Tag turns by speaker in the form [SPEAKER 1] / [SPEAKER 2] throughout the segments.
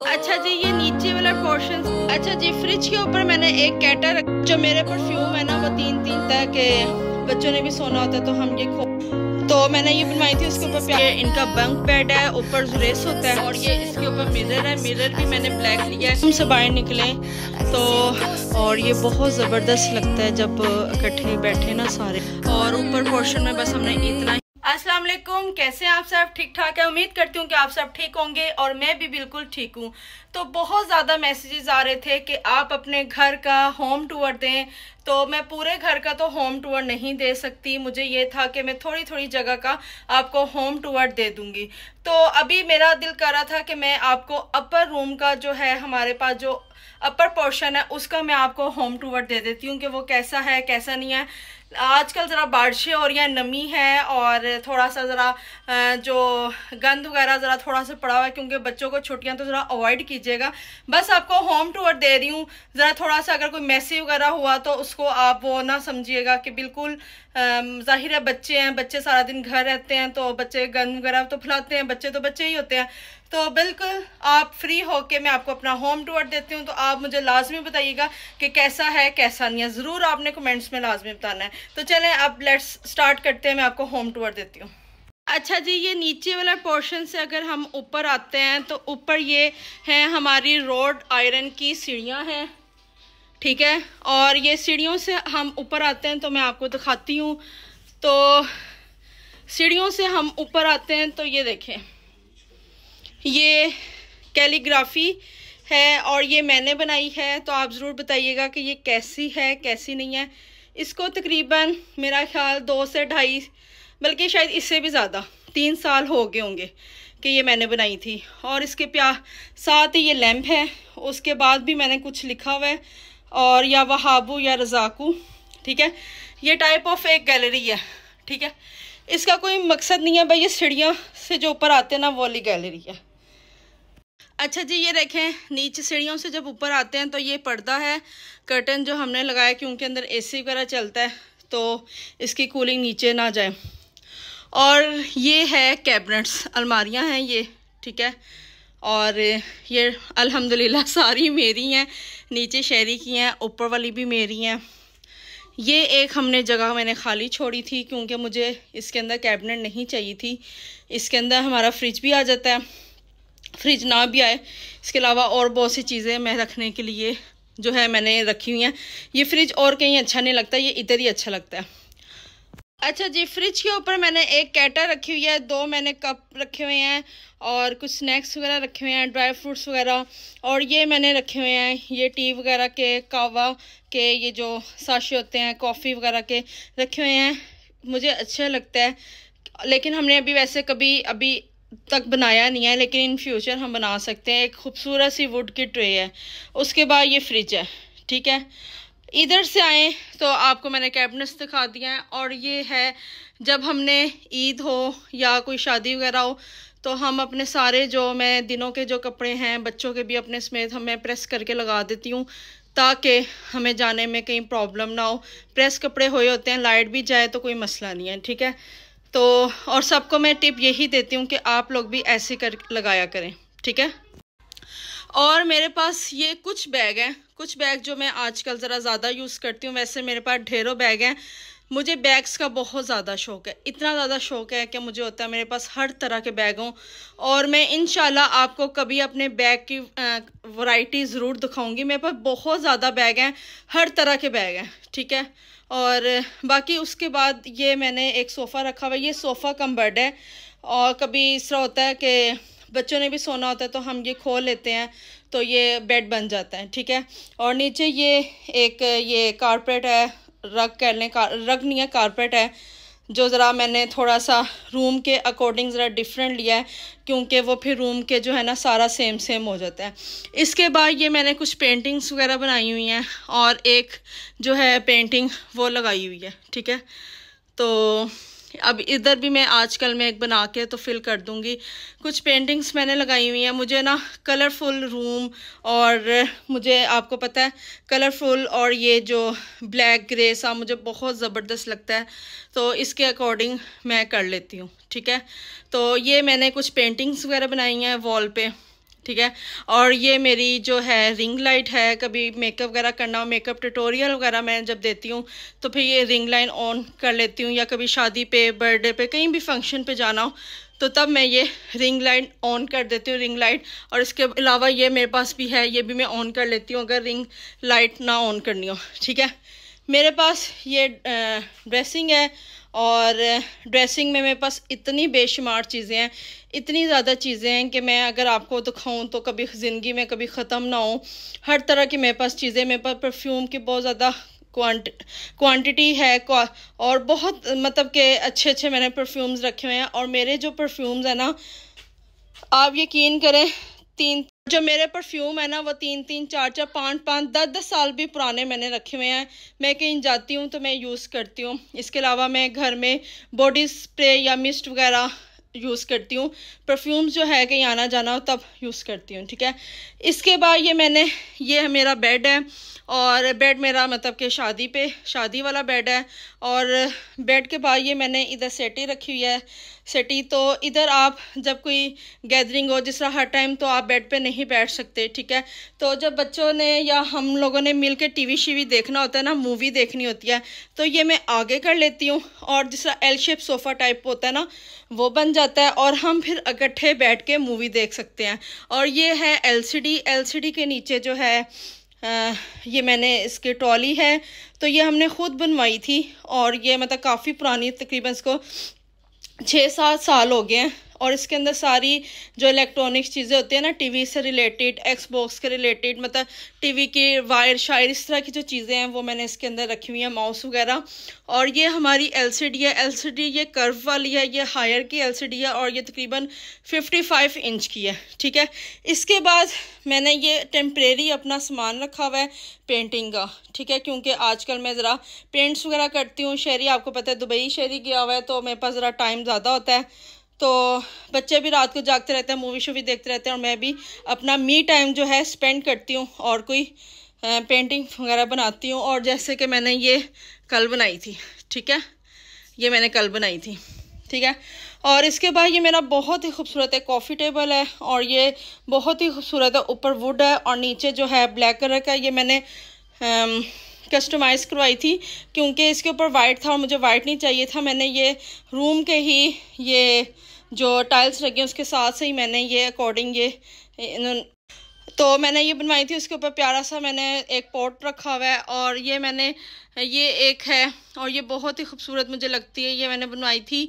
[SPEAKER 1] अच्छा जी, ये नीचे वाला पोर्शन। अच्छा जी, फ्रिज के ऊपर मैंने एक कैटर, जो मेरे परफ्यूम है ना वो तीन तीन तरह के, बच्चों ने भी सोना होता है तो हम ये तो मैंने ये बनवाई थी। उसके ऊपर ये इनका बंक बेड है, ऊपर रेस होता है, और ये इसके ऊपर मिरर है। मिरर भी मैंने ब्लैक लिया है। हमसे बाहर निकले तो, और ये बहुत ज़बरदस्त लगता है जब इकट्ठे बैठे ना सारे। और ऊपर पोर्शन में बस हमने इतना। अस्सलाम वालेकुम, कैसे हैं आप सब? ठीक ठाक है, उम्मीद करती हूँ कि आप सब ठीक होंगे और मैं भी बिल्कुल ठीक हूँ। तो बहुत ज़्यादा मैसेजेस आ रहे थे कि आप अपने घर का होम टूर दें, तो मैं पूरे घर का तो होम टूर नहीं दे सकती। मुझे ये था कि मैं थोड़ी थोड़ी जगह का आपको होम टूर दे दूँगी। तो अभी मेरा दिल कर रहा था कि मैं आपको अपर रूम का जो है, हमारे पास जो अपर पोर्शन है, उसका मैं आपको होम टूर दे देती हूँ कि वो कैसा है कैसा नहीं है। आजकल ज़रा बारिशें हो रही हैं, नमी है, और थोड़ा सा ज़रा जो गंद वगैरह ज़रा थोड़ा सा पड़ा हुआ है, क्योंकि बच्चों को छुट्टियां तो ज़रा अवॉइड कीजिएगा। बस आपको होम टूर दे रही हूँ। ज़रा थोड़ा सा अगर कोई मैसी वगैरह हुआ तो उसको आप वो ना समझिएगा कि बिल्कुल जाहिर है बच्चे हैं, बच्चे सारा दिन घर रहते हैं तो बच्चे गंद वगैरह तो फैलाते हैं, बच्चे तो बच्चे ही होते हैं। तो बिल्कुल आप फ्री होके मैं आपको अपना होम टूर देती हूँ। तो आप मुझे लाजमी बताइएगा कि कैसा है कैसा नहीं है, ज़रूर आपने कमेंट्स में लाजमी बताना है। तो चलें अब लेट्स स्टार्ट करते हैं, मैं आपको होम टूर देती हूँ। अच्छा जी, ये नीचे वाला पोर्शन से अगर हम ऊपर आते हैं तो ऊपर ये है हमारी रोड आयरन की सीढ़ियाँ हैं, ठीक है। और ये सीढ़ियों से हम ऊपर आते हैं तो मैं आपको दिखाती हूँ। तो सीढ़ियों से हम ऊपर आते हैं तो ये देखें, ये कैलीग्राफी है और ये मैंने बनाई है। तो आप ज़रूर बताइएगा कि ये कैसी है कैसी नहीं है। इसको तकरीबन मेरा ख्याल 2 से 2.5, बल्कि शायद इससे भी ज़्यादा 3 साल हो गए होंगे कि ये मैंने बनाई थी। और इसके साथ ही ये लैंप है। उसके बाद भी मैंने कुछ लिखा हुआ है, और या वहाबू या रज़ाकू, ठीक है। ये टाइप ऑफ एक गैलरी है, ठीक है। इसका कोई मकसद नहीं है भाई, ये सीढ़ियाँ से जो ऊपर आते हैं ना वो वाली गैलरी है। अच्छा जी, ये देखें, नीचे सीढ़ियों से जब ऊपर आते हैं तो ये पर्दा है, कर्टन जो हमने लगाया, क्योंकि अंदर एसी वगैरह चलता है तो इसकी कूलिंग नीचे ना जाए। और ये है कैबिनेट्स, अलमारियां हैं ये, ठीक है। और ये अल्हम्दुलिल्लाह सारी मेरी हैं, नीचे शहरी की हैं, ऊपर वाली भी मेरी हैं। ये एक हमने जगह मैंने खाली छोड़ी थी क्योंकि मुझे इसके अंदर कैबिनेट नहीं चाहिए थी। इसके अंदर हमारा फ्रिज भी आ जाता है, फ्रिज ना भी आए, इसके अलावा और बहुत सी चीज़ें मैं रखने के लिए जो है मैंने रखी हुई हैं। ये फ्रिज और कहीं अच्छा नहीं लगता, ये इधर ही अच्छा लगता है। अच्छा जी, फ्रिज के ऊपर मैंने एक कैटर रखी हुई है, 2 मैंने कप रखे हुए हैं, और कुछ स्नैक्स वगैरह रखे हुए हैं, ड्राई फ्रूट्स वगैरह। और ये मैंने रखे हुए हैं, ये टी वगैरह के, कावा के, ये जो साशे होते हैं कॉफ़ी वगैरह के रखे हुए हैं। मुझे अच्छा लगता है, लेकिन हमने अभी वैसे कभी अभी तक बनाया नहीं है, लेकिन इन फ्यूचर हम बना सकते हैं। एक खूबसूरत सी वुड की ट्रे है। उसके बाद ये फ्रिज है, ठीक है। इधर से आए तो आपको मैंने कैबिनेट्स दिखा दिया है। और ये है, जब हमने ईद हो या कोई शादी वगैरह हो तो हम अपने सारे जो मैं दिनों के जो कपड़े हैं, बच्चों के भी अपने समेत, मैं प्रेस करके लगा देती हूँ ताकि हमें जाने में कहीं प्रॉब्लम ना हो। प्रेस कपड़े हुए होते हैं, लाइट भी जाए तो कोई मसला नहीं है, ठीक है। तो और सबको मैं टिप यही देती हूँ कि आप लोग भी ऐसे कर लगाया करें, ठीक है। और मेरे पास ये कुछ बैग हैं, कुछ बैग जो मैं आजकल ज़रा ज़्यादा यूज़ करती हूँ। वैसे मेरे पास ढेरों बैग हैं। मुझे बैग्स का बहुत ज़्यादा शौक़ है, इतना ज़्यादा शौक़ है कि मुझे होता है मेरे पास हर तरह के बैग हों। और मैं इंशाल्लाह आपको कभी अपने बैग की वैरायटी ज़रूर दिखाऊंगी। मेरे पास बहुत ज़्यादा बैग हैं, हर तरह के बैग हैं, ठीक है। और बाकी उसके बाद ये मैंने एक सोफ़ा रखा हुआ है, ये सोफ़ा कम बेड है। और कभी इस तरह होता है कि बच्चों ने भी सोना होता है तो हम ये खोल लेते हैं तो ये बेड बन जाता है, ठीक है। और नीचे ये एक ये कारपेट है, रग कह लें, रग नहीं है, कारपेट है, जो ज़रा मैंने थोड़ा सा रूम के अकॉर्डिंग ज़रा डिफरेंट लिया है, क्योंकि वो फिर रूम के जो है ना सारा सेम सेम हो जाता है। इसके बाद ये मैंने कुछ पेंटिंग्स वगैरह बनाई हुई हैं, और एक जो है पेंटिंग वो लगाई हुई है, ठीक है। तो अब इधर भी मैं आजकल में एक बना के तो फिल कर दूंगी। कुछ पेंटिंग्स मैंने लगाई हुई हैं। मुझे ना कलरफुल रूम, और मुझे आपको पता है कलरफुल और ये जो ब्लैक ग्रे सा मुझे बहुत ज़बरदस्त लगता है, तो इसके अकॉर्डिंग मैं कर लेती हूँ, ठीक है। तो ये मैंने कुछ पेंटिंग्स वगैरह बनाई हैं वॉल पे, ठीक है। और ये मेरी जो है रिंग लाइट है, कभी मेकअप वगैरह करना हो, मेकअप ट्यूटोरियल वगैरह मैं जब देती हूँ तो फिर ये रिंग लाइट ऑन कर लेती हूँ, या कभी शादी पे, बर्थडे पे, कहीं भी फंक्शन पे जाना हो तो तब मैं ये रिंग लाइट ऑन कर देती हूँ, रिंग लाइट। और इसके अलावा ये मेरे पास भी है, ये भी मैं ऑन कर लेती हूँ अगर रिंग लाइट ना ऑन करनी हो, ठीक है। मेरे पास ये ड्रेसिंग है, और ड्रेसिंग में मेरे पास इतनी बेशुमार चीज़ें हैं, इतनी ज़्यादा चीज़ें हैं कि मैं अगर आपको दिखाऊं तो कभी ज़िंदगी में कभी ख़त्म ना हो। हर तरह की मेरे पास चीज़ें, मेरे पास परफ्यूम की बहुत ज़्यादा क्वांटिटी है, और बहुत मतलब के अच्छे अच्छे मैंने परफ्यूम्स रखे हुए हैं। और मेरे जो परफ्यूम्स हैं ना, आप यकीन करें, जो मेरे परफ्यूम है ना वो 3-3, 4-4, 5-5, 10-10 साल भी पुराने मैंने रखे हुए हैं। मैं कहीं जाती हूँ तो मैं यूज़ करती हूँ। इसके अलावा मैं घर में बॉडी स्प्रे या मिस्ट वगैरह यूज़ करती हूँ। परफ्यूम्स जो है कहीं आना जाना हो तब यूज़ करती हूँ, ठीक है। इसके बाद ये मेरा बेड है, और बेड मेरा मतलब कि शादी वाला बेड है। और बेड के बाद ये मैंने इधर सेटी रखी हुई है, सेटी। तो इधर आप जब कोई गैदरिंग हो, जिस तरह हर टाइम तो आप बेड पे नहीं बैठ सकते, ठीक है। तो जब बच्चों ने या हम लोगों ने मिल के टीवी शीवी देखना होता है ना, मूवी देखनी होती है, तो ये मैं आगे कर लेती हूँ, और जिस तरह एल शेप सोफ़ा टाइप होता है ना वो बन जाता है, और हम फिर इकट्ठे बैठ के मूवी देख सकते हैं। और ये है एलसीडी के नीचे जो है ये मैंने इसकी ट्रॉली है, तो ये हमने ख़ुद बनवाई थी, और ये मतलब काफ़ी पुरानी, तकरीबन इसको 6-7 साल हो गए हैं। और इसके अंदर सारी जो इलेक्ट्रॉनिक्स चीज़ें होती हैं ना, टीवी से रिलेटेड, एक्सबॉक्स के रिलेटेड, मतलब टीवी की वायर शायर, इस तरह की जो चीज़ें हैं वो मैंने इसके अंदर रखी हुई हैं, माउस वगैरह। और ये हमारी एलसीडी है, एलसीडी ये कर्व वाली है, ये हायर की एलसीडी है, और ये तकरीबन 55 इंच की है, ठीक है। इसके बाद मैंने ये टेम्परेरी अपना सामान रखा हुआ है पेंटिंग का, ठीक है, क्योंकि आजकल मैं ज़रा पेंट्स वगैरह करती हूँ। शहरी आपको पता है दुबई शहरी गया हुआ है, तो मेरे पास ज़रा टाइम ज़्यादा होता है, तो बच्चे भी रात को जागते रहते हैं, मूवी शूवी देखते रहते हैं, और मैं भी अपना मी टाइम जो है स्पेंड करती हूँ, और कोई पेंटिंग वगैरह बनाती हूँ। और जैसे कि मैंने ये कल बनाई थी, ठीक है, ये मैंने कल बनाई थी, ठीक है। और इसके बाद ये मेरा बहुत ही खूबसूरत है कॉफ़ी टेबल है, और ये बहुत ही खूबसूरत है, ऊपर वुड है और नीचे जो है ब्लैक कलर का, ये मैंने कस्टमाइज़ करवाई थी क्योंकि इसके ऊपर वाइट था और मुझे वाइट नहीं चाहिए था। मैंने ये रूम के ही ये जो टाइल्स लगे उसके साथ से ही मैंने ये अकॉर्डिंग तो मैंने ये बनवाई थी। उसके ऊपर प्यारा सा मैंने एक पॉट रखा हुआ है, और ये मैंने ये एक है, और ये बहुत ही खूबसूरत मुझे लगती है। ये मैंने बनवाई थी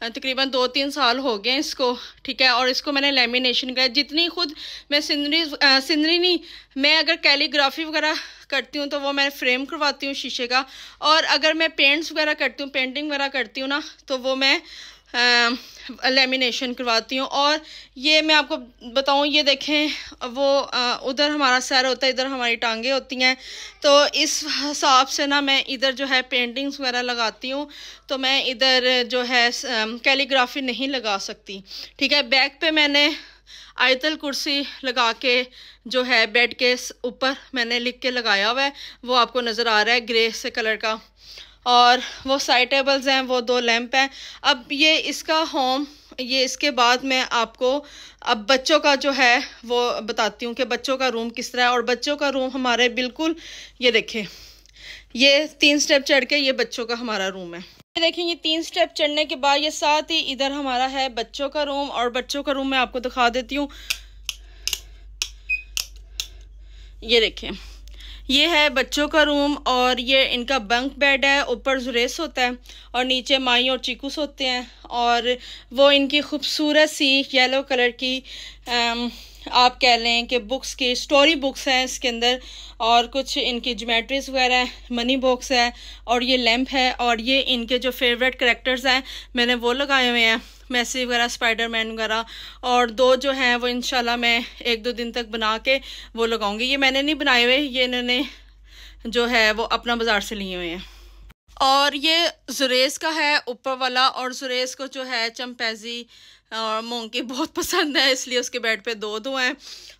[SPEAKER 1] तकरीबन 2-3 साल हो गए इसको, ठीक है। और इसको मैंने लेमिनेशन किया। जितनी खुद मैं सिनरी नहीं, मैं अगर कैलीग्राफी वगैरह करती हूँ तो वो मैं फ्रेम करवाती हूँ शीशे का, और अगर मैं पेंट्स वगैरह करती हूँ, पेंटिंग वगैरह करती हूँ ना, तो वो मैं लेमिनेशन करवाती हूँ। और ये मैं आपको बताऊँ, ये देखें वो उधर हमारा सर होता है, इधर हमारी टांगें होती हैं, तो इस हिसाब से ना मैं इधर जो है पेंटिंग्स वगैरह लगाती हूँ, तो मैं इधर जो है कैलीग्राफी नहीं लगा सकती, ठीक है। बैक पे मैंने आयतल कुर्सी लगा के जो है बेड के ऊपर मैंने लिख के लगाया हुआ है, वो आपको नज़र आ रहा है ग्रे से कलर का। और वो साइड टेबल्स हैं, वो 2 लैंप हैं। अब ये इसका होम, ये इसके बाद मैं आपको अब बच्चों का जो है वो बताती हूँ कि बच्चों का रूम किस तरह है। और बच्चों का रूम हमारे बिल्कुल, ये देखें, ये 3 स्टेप चढ़ के ये बच्चों का हमारा रूम है। देखें, ये 3 स्टेप चढ़ने के बाद ये साथ ही इधर हमारा है बच्चों का रूम। और बच्चों का रूम मैं आपको दिखा देती हूँ, ये देखें, ये है बच्चों का रूम, और ये इनका बंक बेड है। ऊपर जुरेस होता है और नीचे माई और चीकू सोते हैं। और वो इनकी खूबसूरत सी येलो कलर की आप कह लें कि बुक्स की स्टोरी बुक्स हैं इसके अंदर, और कुछ इनकी ज्योमेट्रीज वगैरह है, मनी बॉक्स है, और ये लैंप है। और ये इनके जो फेवरेट कैरेक्टर्स हैं मैंने वो लगाए हुए हैं, मैसी वगैरह, स्पाइडरमैन वगैरह। और 2 जो हैं वो इंशाल्लाह मैं 1-2 दिन तक बना के वो लगाऊंगी। ये मैंने नहीं बनाए हुए, ये इन्होंने जो है वो अपना बाज़ार से लिए हुए हैं। और ये जुरेस का है ऊपर वाला, और जुरेस को जो है चंपैजी और मोंकी बहुत पसंद है, इसलिए उसके बेड पे 2 हैं।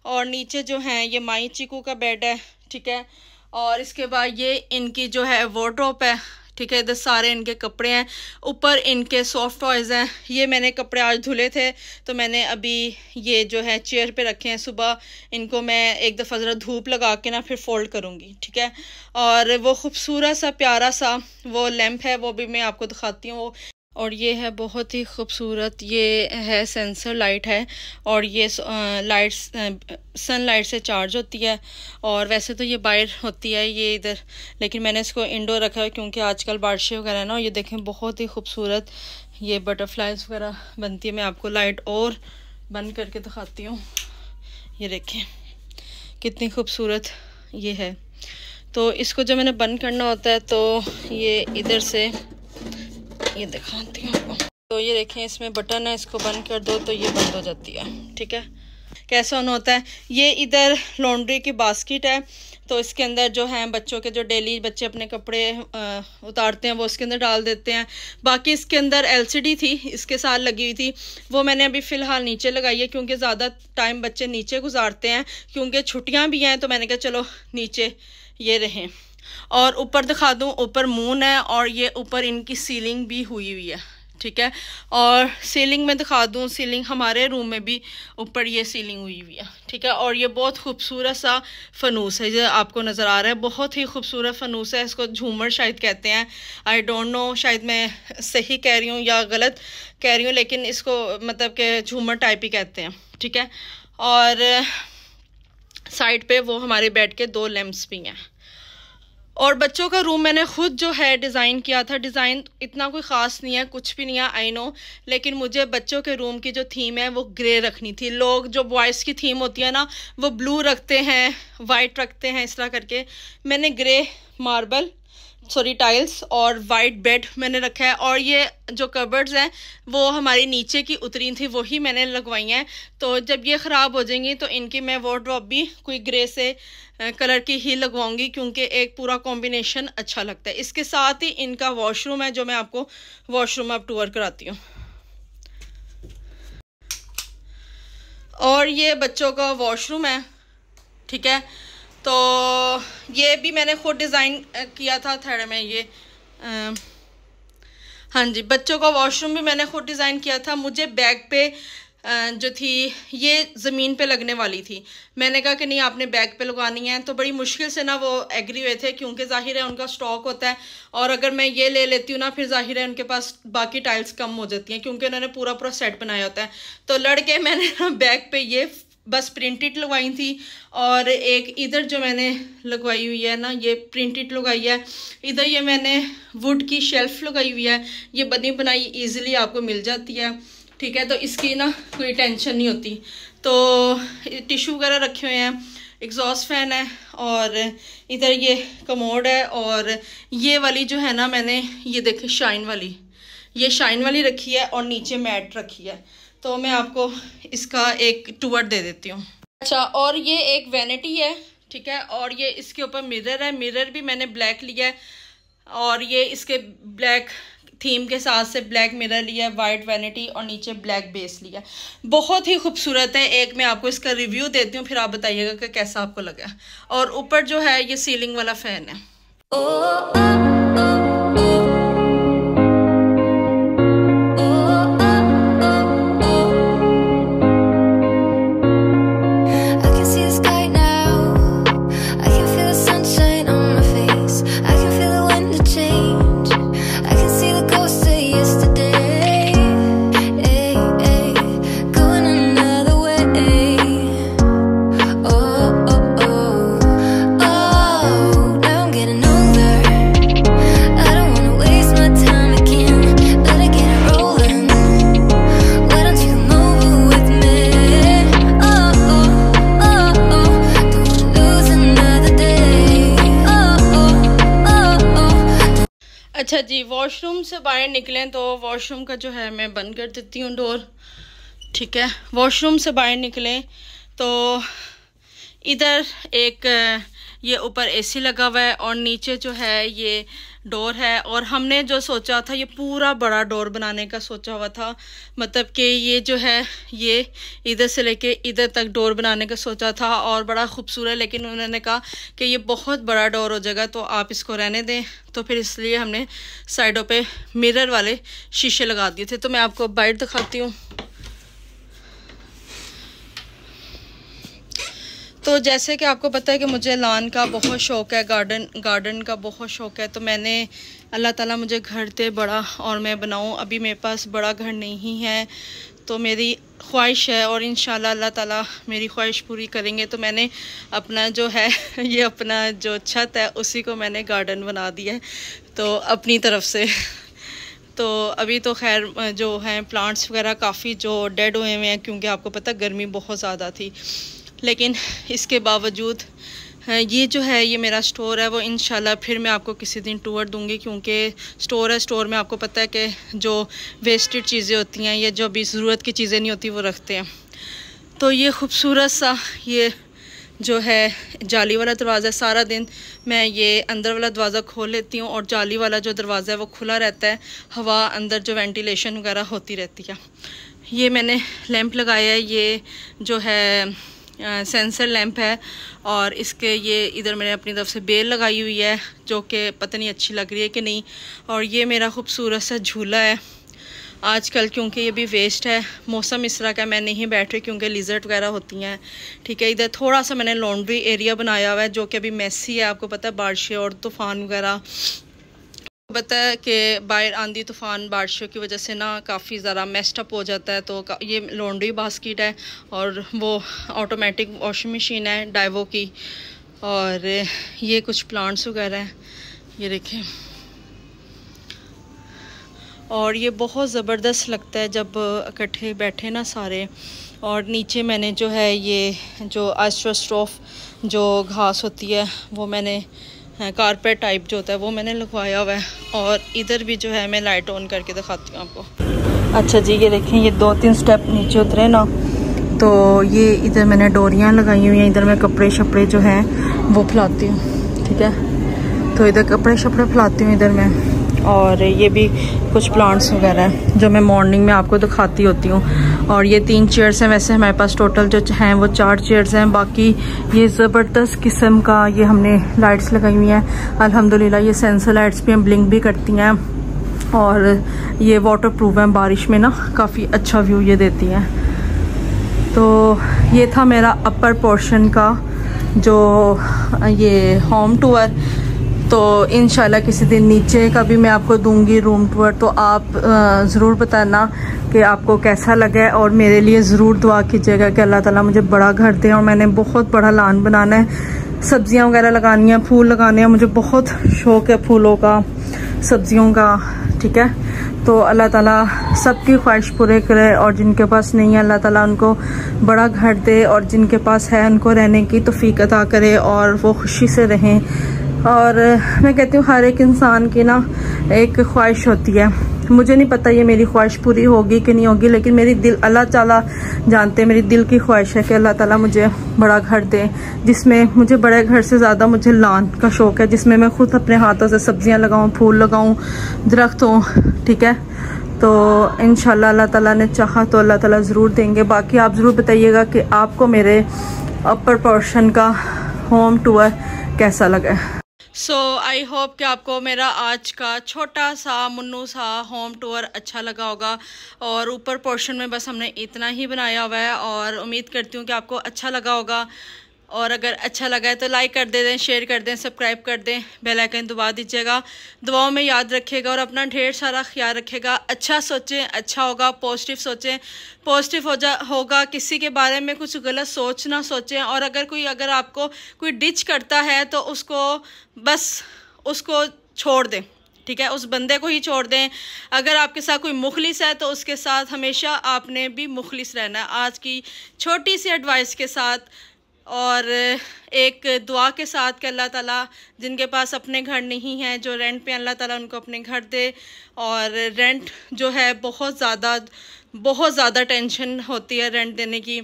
[SPEAKER 1] और नीचे जो हैं ये माई चीकू का बेड है, ठीक है। और इसके बाद ये इनकी जो है वार्डरोब है, ठीक है। इधर सारे इनके कपड़े हैं, ऊपर इनके सॉफ्ट टॉयज़ हैं। ये मैंने कपड़े आज धुले थे तो मैंने अभी ये जो है चेयर पे रखे हैं। सुबह इनको मैं एक दफ़ा ज़रा धूप लगा के ना फिर फोल्ड करूँगी, ठीक है। और वो खूबसूरत सा प्यारा सा वो लैंप है, वो भी मैं आपको दिखाती हूँ। और ये है बहुत ही खूबसूरत, ये है सेंसर लाइट है और ये लाइट्स सनलाइट से चार्ज होती है। और वैसे तो ये बाहर होती है ये इधर, लेकिन मैंने इसको इंडोर रखा है क्योंकि आजकल बारिशें वगैरह है ना। ये देखें बहुत ही खूबसूरत ये बटरफ्लाइज वगैरह बनती है। मैं आपको लाइट और बंद करके दिखाती हूँ। ये देखें कितनी खूबसूरत ये है। तो इसको जब मैंने बंद करना होता है तो ये इधर से ये दिखाती हूँ आपको। तो ये देखें इसमें बटन है, इसको बंद कर दो तो ये बंद हो जाती है, ठीक है। कैसा ऑन होता है, ये इधर लॉन्ड्री की बास्केट है तो इसके अंदर जो है बच्चों के जो डेली बच्चे अपने कपड़े उतारते हैं वो इसके अंदर डाल देते हैं। बाकी इसके अंदर LCD थी इसके साथ लगी हुई थी, वो मैंने अभी फ़िलहाल नीचे लगाई है क्योंकि ज़्यादा टाइम बच्चे नीचे गुजारते हैं क्योंकि छुट्टियाँ भी हैं। तो मैंने कहा चलो नीचे ये रहें। और ऊपर दिखा दूँ, ऊपर मून है और ये ऊपर इनकी सीलिंग भी हुई हुई है, ठीक है। और सीलिंग में दिखा दूँ, सीलिंग हमारे रूम में भी ऊपर ये सीलिंग हुई हुई है, ठीक है। और ये बहुत खूबसूरत सा फ़नूस है, जो आपको नज़र आ रहा है, बहुत ही खूबसूरत फ़नूस है। इसको झूमर शायद कहते हैं, आई डोंट नो शायद मैं सही कह रही हूँ या गलत कह रही हूँ, लेकिन इसको मतलब कि झूमर टाइप ही कहते हैं, ठीक है। और साइड पे वो हमारे बेड के 2 लैंप्स भी हैं। और बच्चों का रूम मैंने खुद जो है डिज़ाइन किया था। डिज़ाइन इतना कोई ख़ास नहीं है, कुछ भी नहीं है, आई नो, लेकिन मुझे बच्चों के रूम की जो थीम है वो ग्रे रखनी थी। लोग जो बॉयज़ की थीम होती है ना वो ब्लू रखते हैं, वाइट रखते हैं, इस तरह करके मैंने ग्रे मार्बल टाइल्स और वाइट बेड मैंने रखा है। और ये जो कबर्ड्स हैं वो हमारी नीचे की उतरी थी, वही मैंने लगवाई हैं। तो जब ये ख़राब हो जाएंगी तो इनकी मैं वार्डरोब भी कोई ग्रे से कलर की ही लगवाऊंगी क्योंकि एक पूरा कॉम्बिनेशन अच्छा लगता है। इसके साथ ही इनका वॉशरूम है जो मैं आपको वॉशरूम अब टूर कराती हूँ। और ये बच्चों का वॉशरूम है, ठीक है। तो ये भी मैंने खुद डिज़ाइन किया था थर्ड में ये हाँ जी, बच्चों का वॉशरूम भी मैंने खुद डिज़ाइन किया था। मुझे बैग पे जो थी ये ज़मीन पे लगने वाली थी, मैंने कहा कि नहीं आपने बैग पे लगवानी है। तो बड़ी मुश्किल से ना वो एग्री हुए थे क्योंकि ज़ाहिर है उनका स्टॉक होता है और अगर मैं ये ले लेती हूँ ना फिर ज़ाहिर है उनके पास बाकी टाइल्स कम हो जाती हैं क्योंकि उन्होंने पूरा सेट बनाया होता है। तो लड़के मैंने ना बैग पे ये बस प्रिंटेड लगवाई थी और एक इधर जो मैंने लगवाई हुई है ना ये प्रिंटेड लगाई है। इधर ये मैंने वुड की शेल्फ लगाई हुई है, ये बनी बनाई ईजिली आपको मिल जाती है, ठीक है। तो इसकी ना कोई टेंशन नहीं होती। तो टिश्यू वगैरह रखे हुए हैं, एग्जॉस्ट फैन है और इधर ये कमोड है। और ये वाली जो है ना मैंने ये देखे शाइन वाली रखी है और नीचे मैट रखी है। तो मैं आपको इसका एक टूर दे देती हूँ। अच्छा, और ये एक वैनिटी है, ठीक है। और ये इसके ऊपर मिरर है, मिरर भी मैंने ब्लैक लिया है और ये इसके ब्लैक थीम के साथ से ब्लैक मिरर लिया है, वाइट वैनिटी और नीचे ब्लैक बेस लिया है। बहुत ही खूबसूरत है। एक मैं आपको इसका रिव्यू देती हूँ फिर आप बताइएगा कि कैसा आपको लगा। और ऊपर जो है ये सीलिंग वाला फैन है। अच्छा जी, वॉशरूम से बाहर निकलें तो वॉशरूम का जो है मैं बंद कर देती हूँ डोर, ठीक है। वॉशरूम से बाहर निकलें तो इधर एक ये ऊपर एसी लगा हुआ है और नीचे जो है ये डोर है। और हमने जो सोचा था ये पूरा बड़ा डोर बनाने का सोचा हुआ था, मतलब कि ये जो है ये इधर से लेके इधर तक डोर बनाने का सोचा था और बड़ा खूबसूरत, लेकिन उन्होंने कहा कि ये बहुत बड़ा डोर हो जाएगा तो आप इसको रहने दें। तो फिर इसलिए हमने साइडों पे मिरर वाले शीशे लगा दिए थे। तो मैं आपको बाइट दिखाती हूँ। तो जैसे कि आपको पता है कि मुझे लॉन का बहुत शौक़ है, गार्डन का बहुत शौक़ है। तो मैंने अल्लाह ताला मुझे घर दे बड़ा और मैं बनाऊं। अभी मेरे पास बड़ा घर नहीं है, तो मेरी ख्वाहिश है और इंशाल्लाह अल्लाह ताला मेरी ख्वाहिश पूरी करेंगे। तो मैंने अपना जो है ये अपना जो छत है उसी को मैंने गार्डन बना दिया है तो अपनी तरफ से। तो अभी तो खैर जो है प्लांट्स वगैरह काफ़ी जो डेड हुए हुए हैं, क्योंकि आपको पता गर्मी बहुत ज़्यादा थी। लेकिन इसके बावजूद ये जो है ये मेरा स्टोर है, वो इंशाल्लाह फिर मैं आपको किसी दिन टूर दूंगी, क्योंकि स्टोर है, स्टोर में आपको पता है कि जो वेस्टेड चीज़ें होती हैं या जो अभी ज़रूरत की चीज़ें नहीं होती वो रखते हैं। तो ये खूबसूरत सा ये जो है जाली वाला दरवाज़ा, सारा दिन मैं ये अंदर वाला दरवाज़ा खोल लेती हूँ और जाली वाला जो दरवाज़ा है वो खुला रहता है, हवा अंदर जो वेंटिलेशन वगैरह होती रहती है। ये मैंने लैंप लगाया है, ये जो है सेंसर लैंप है और इसके ये इधर मैंने अपनी तरफ से बेल लगाई हुई है जो कि पता नहीं अच्छी लग रही है कि नहीं। और ये मेरा खूबसूरत सा झूला है आजकल, क्योंकि ये भी वेस्ट है, मौसम इस तरह का मैं नहीं बैठ रही क्योंकि लिजर्ट वगैरह होती हैं। ठीक है, इधर थोड़ा सा मैंने लॉन्ड्री एरिया बनाया हुआ है जो कि अभी मेसी है। आपको पता है बारिशें और तूफ़ान वगैरह, पता है कि बाहर आंधी तूफ़ान बारिशों की वजह से ना काफ़ी ज़्यादा मेस्ड अप हो जाता है। तो ये लॉन्ड्री बास्केट है और वो ऑटोमेटिक वॉशिंग मशीन है डाइवो की। और ये कुछ प्लांट्स वगैरह हैं, ये देखें। और ये बहुत ज़बरदस्त लगता है जब इकट्ठे बैठे ना सारे। और नीचे मैंने जो है ये जो एस्ट्रोस्ट्रोफ जो घास होती है वो मैंने कारपेट टाइप जो होता है वो मैंने लगवाया हुआ है। और इधर भी जो है मैं लाइट ऑन करके दिखाती हूँ आपको। अच्छा जी, ये देखें, ये 2-3 स्टेप नीचे उतरे ना, तो ये इधर मैंने डोरियाँ लगाई हुई हैं। इधर मैं कपड़े शपड़े जो हैं वो फैलाती हूँ। ठीक है, तो इधर कपड़े शपड़े फैलाती हूँ इधर मैं। और ये भी कुछ प्लांट्स वगैरह हैं जो मैं मॉर्निंग में आपको दिखाती होती हूँ। और ये 3 चेयर्स हैं, वैसे हमारे पास टोटल जो हैं वो 4 चेयर्स हैं। बाकी ये ज़बरदस्त किस्म का ये हमने लाइट्स लगाई हुई हैं अल्हम्दुलिल्लाह। ये सेंसर लाइट्स भी हम ब्लिंक भी करती हैं और ये वाटर प्रूफ है, बारिश में ना काफ़ी अच्छा व्यू ये देती हैं। तो ये था मेरा अपर पोर्शन का जो ये होम टूर। तो इंशाल्लाह किसी दिन नीचे का भी मैं आपको दूंगी रूम टूर, तो आप ज़रूर बताना कि आपको कैसा लगा है। और मेरे लिए ज़रूर दुआ कीजिएगा कि अल्लाह ताला मुझे बड़ा घर दे। और मैंने बहुत बड़ा लान बनाना है, सब्जियां वगैरह लगानी है, फूल लगाने हैं, मुझे बहुत शौक़ है फूलों का, सब्जियों का। ठीक है, तो अल्लाह ताला सबकी ख्वाहिश पूरे करे। और जिनके पास नहीं है अल्लाह ताला उनको बड़ा घर दे, और जिनके पास है उनको रहने की तौफीक अता करे और वो खुशी से रहें। और मैं कहती हूँ हर एक इंसान की ना एक ख्वाहिश होती है। मुझे नहीं पता ये मेरी ख्वाहिश पूरी होगी कि नहीं होगी, लेकिन मेरी दिल अल्लाह ताला जानते हैं, मेरी दिल की ख्वाहिश है कि अल्लाह ताला मुझे बड़ा घर दे, जिसमें मुझे बड़े घर से ज़्यादा मुझे लान का शौक़ है, जिसमें मैं खुद अपने हाथों से सब्जियां लगाऊं, फूल लगाऊं, दरख्त हों। ठीक है, तो इंशाल्लाह अल्लाह ताला ने चाहा तो अल्लाह ताला ज़रूर देंगे। बाकी आप ज़रूर बताइएगा कि आपको मेरे अपर पोर्शन का होम टूर कैसा लगा। सो आई होप कि आपको मेरा आज का छोटा सा मुन्नू सा होम टूर अच्छा लगा होगा। और ऊपर पोर्शन में बस हमने इतना ही बनाया हुआ है और उम्मीद करती हूँ कि आपको अच्छा लगा होगा। और अगर अच्छा लगा है तो लाइक कर दें, शेयर कर दें, सब्सक्राइब कर दें, बेल आइकन दबा दीजिएगा। दुआओं में याद रखिएगा और अपना ढेर सारा ख्याल रखिएगा। अच्छा सोचें, अच्छा होगा, पॉजिटिव सोचें, पॉजिटिव होगा। किसी के बारे में कुछ गलत सोच ना सोचें। और अगर आपको कोई डिच करता है तो उसको छोड़ दें। ठीक है, उस बंदे को ही छोड़ दें। अगर आपके साथ कोई मुखलिस है तो उसके साथ हमेशा आपने भी मुखलिस रहना है। आज की छोटी सी एडवाइस के साथ और एक दुआ के साथ कि अल्लाह ताला जिनके पास अपने घर नहीं हैं, जो रेंट पे, अल्लाह ताला उनको अपने घर दे। और रेंट जो है बहुत ज़्यादा टेंशन होती है रेंट देने की।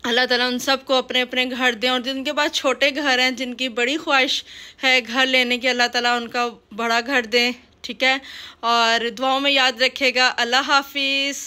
[SPEAKER 1] अल्लाह ताला उन सबको अपने अपने घर दें, और जिनके पास छोटे घर हैं, जिनकी बड़ी ख्वाहिश है घर लेने की, अल्लाह ताला उनका बड़ा घर दें। ठीक है, और दुआओं में याद रखेगा। अल्लाह हाफिज़।